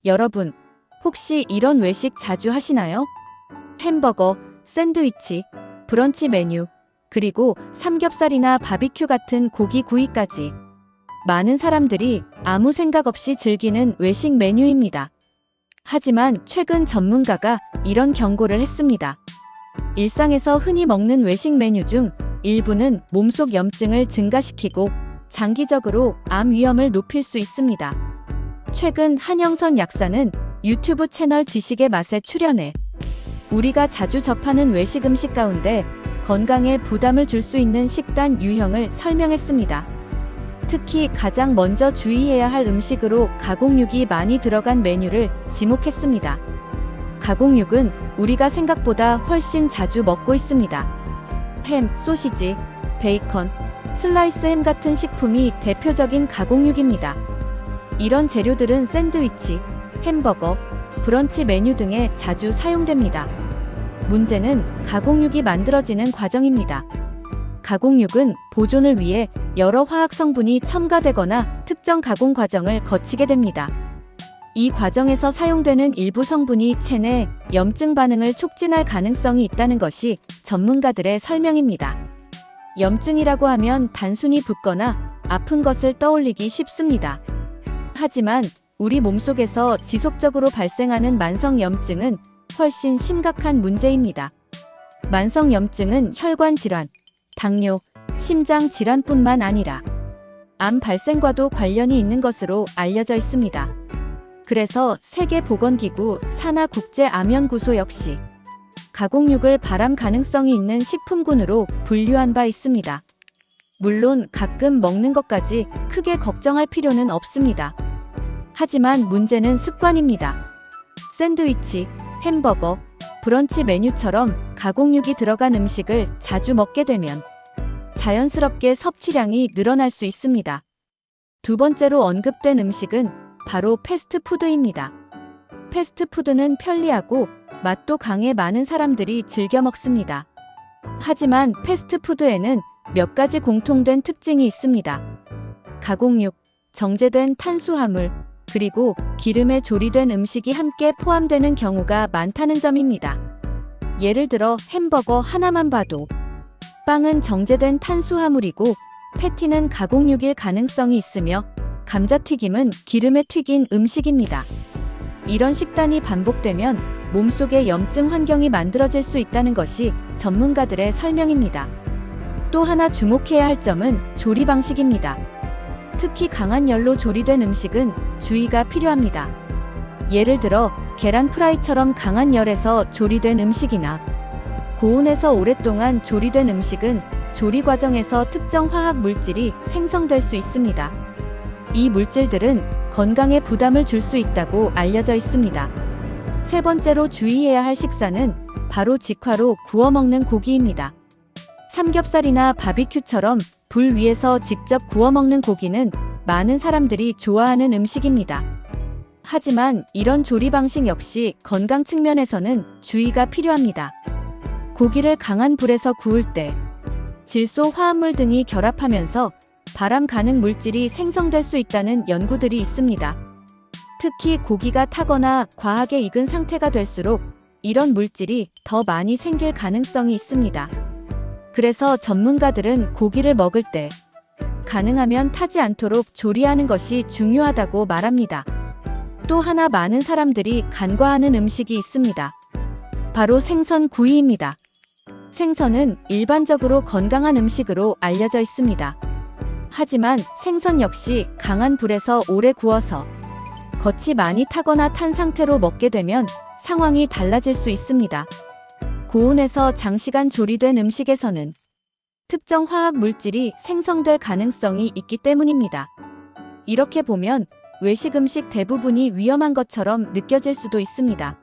여러분, 혹시 이런 외식 자주 하시나요? 햄버거, 샌드위치, 브런치 메뉴, 그리고 삼겹살이나 바비큐 같은 고기 구이까지 많은 사람들이 아무 생각 없이 즐기는 외식 메뉴입니다. 하지만 최근 전문가가 이런 경고를 했습니다. 일상에서 흔히 먹는 외식 메뉴 중 일부는 몸속 염증을 증가시키고 장기적으로 암 위험을 높일 수 있습니다. 최근 한영선 약사는 유튜브 채널 지식의 맛에 출연해 우리가 자주 접하는 외식 음식 가운데 건강에 부담을 줄 수 있는 식단 유형을 설명했습니다. 특히 가장 먼저 주의해야 할 음식으로 가공육이 많이 들어간 메뉴를 지목했습니다. 가공육은 우리가 생각보다 훨씬 자주 먹고 있습니다. 햄, 소시지, 베이컨, 슬라이스 햄 같은 식품이 대표적인 가공육입니다. 이런 재료들은 샌드위치, 햄버거, 브런치 메뉴 등에 자주 사용됩니다. 문제는 가공육이 만들어지는 과정입니다. 가공육은 보존을 위해 여러 화학 성분이 첨가되거나 특정 가공 과정을 거치게 됩니다. 이 과정에서 사용되는 일부 성분이 체내 염증 반응을 촉진할 가능성이 있다는 것이 전문가들의 설명입니다. 염증이라고 하면 단순히 붓거나 아픈 것을 떠올리기 쉽습니다. 하지만 우리 몸속에서 지속적으로 발생하는 만성 염증은 훨씬 심각한 문제입니다. 만성 염증은 혈관 질환, 당뇨, 심장 질환뿐만 아니라 암 발생과도 관련이 있는 것으로 알려져 있습니다. 그래서 세계보건기구 산하국제암연구소 역시 가공육을 발암 가능성이 있는 식품군으로 분류한 바 있습니다. 물론 가끔 먹는 것까지 크게 걱정할 필요는 없습니다. 하지만 문제는 습관입니다. 샌드위치, 햄버거, 브런치 메뉴처럼 가공육이 들어간 음식을 자주 먹게 되면 자연스럽게 섭취량이 늘어날 수 있습니다. 두 번째로 언급된 음식은 바로 패스트푸드입니다. 패스트푸드는 편리하고 맛도 강해 많은 사람들이 즐겨 먹습니다. 하지만 패스트푸드에는 몇 가지 공통된 특징이 있습니다. 가공육, 정제된 탄수화물, 그리고 기름에 조리된 음식이 함께 포함되는 경우가 많다는 점입니다. 예를 들어 햄버거 하나만 봐도 빵은 정제된 탄수화물이고 패티는 가공육일 가능성이 있으며 감자튀김은 기름에 튀긴 음식입니다. 이런 식단이 반복되면 몸속에 염증 환경이 만들어질 수 있다는 것이 전문가들의 설명입니다. 또 하나 주목해야 할 점은 조리 방식입니다. 특히 강한 열로 조리된 음식은 주의가 필요합니다. 예를 들어 계란 프라이처럼 강한 열에서 조리된 음식이나 고온에서 오랫동안 조리된 음식은 조리 과정에서 특정 화학 물질이 생성될 수 있습니다. 이 물질들은 건강에 부담을 줄 수 있다고 알려져 있습니다. 세 번째로 주의해야 할 식사는 바로 직화로 구워 먹는 고기입니다. 삼겹살이나 바비큐처럼 불 위에서 직접 구워 먹는 고기는 많은 사람들이 좋아하는 음식입니다. 하지만 이런 조리 방식 역시 건강 측면에서는 주의가 필요합니다. 고기를 강한 불에서 구울 때 질소 화합물 등이 결합하면서 발암 가능 물질이 생성될 수 있다는 연구들이 있습니다. 특히 고기가 타거나 과하게 익은 상태가 될수록 이런 물질이 더 많이 생길 가능성이 있습니다. 그래서 전문가들은 고기를 먹을 때 가능하면 타지 않도록 조리하는 것이 중요하다고 말합니다. 또 하나 많은 사람들이 간과하는 음식이 있습니다. 바로 생선 구이입니다. 생선은 일반적으로 건강한 음식으로 알려져 있습니다. 하지만 생선 역시 강한 불에서 오래 구워서 겉이 많이 타거나 탄 상태로 먹게 되면 상황이 달라질 수 있습니다. 고온에서 장시간 조리된 음식에서는 특정 화학 물질이 생성될 가능성이 있기 때문입니다. 이렇게 보면 외식 음식 대부분이 위험한 것처럼 느껴질 수도 있습니다.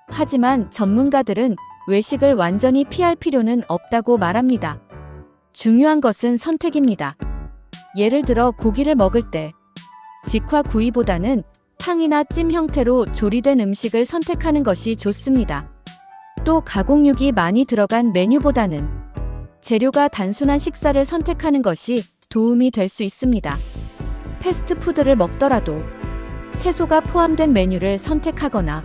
하지만 전문가들은 외식을 완전히 피할 필요는 없다고 말합니다. 중요한 것은 선택입니다. 예를 들어 고기를 먹을 때 직화 구이보다는 탕이나 찜 형태로 조리된 음식을 선택하는 것이 좋습니다. 또 가공육이 많이 들어간 메뉴보다는 재료가 단순한 식사를 선택하는 것이 도움이 될 수 있습니다. 패스트푸드를 먹더라도 채소가 포함된 메뉴를 선택하거나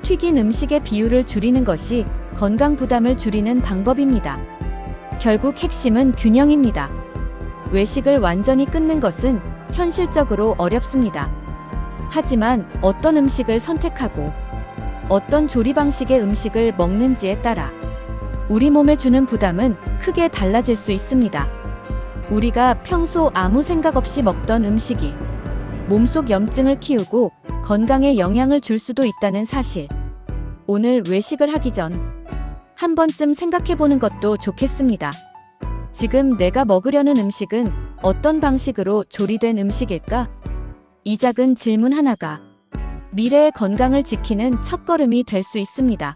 튀긴 음식의 비율을 줄이는 것이 건강 부담을 줄이는 방법입니다. 결국 핵심은 균형입니다. 외식을 완전히 끊는 것은 현실적으로 어렵습니다. 하지만 어떤 음식을 선택하고 어떤 조리 방식의 음식을 먹는지에 따라 우리 몸에 주는 부담은 크게 달라질 수 있습니다. 우리가 평소 아무 생각 없이 먹던 음식이 몸속 염증을 키우고 건강에 영향을 줄 수도 있다는 사실. 오늘 외식을 하기 전 한 번쯤 생각해 보는 것도 좋겠습니다. 지금 내가 먹으려는 음식은 어떤 방식으로 조리된 음식일까? 이 작은 질문 하나가 미래의 건강을 지키는 첫걸음이 될 수 있습니다.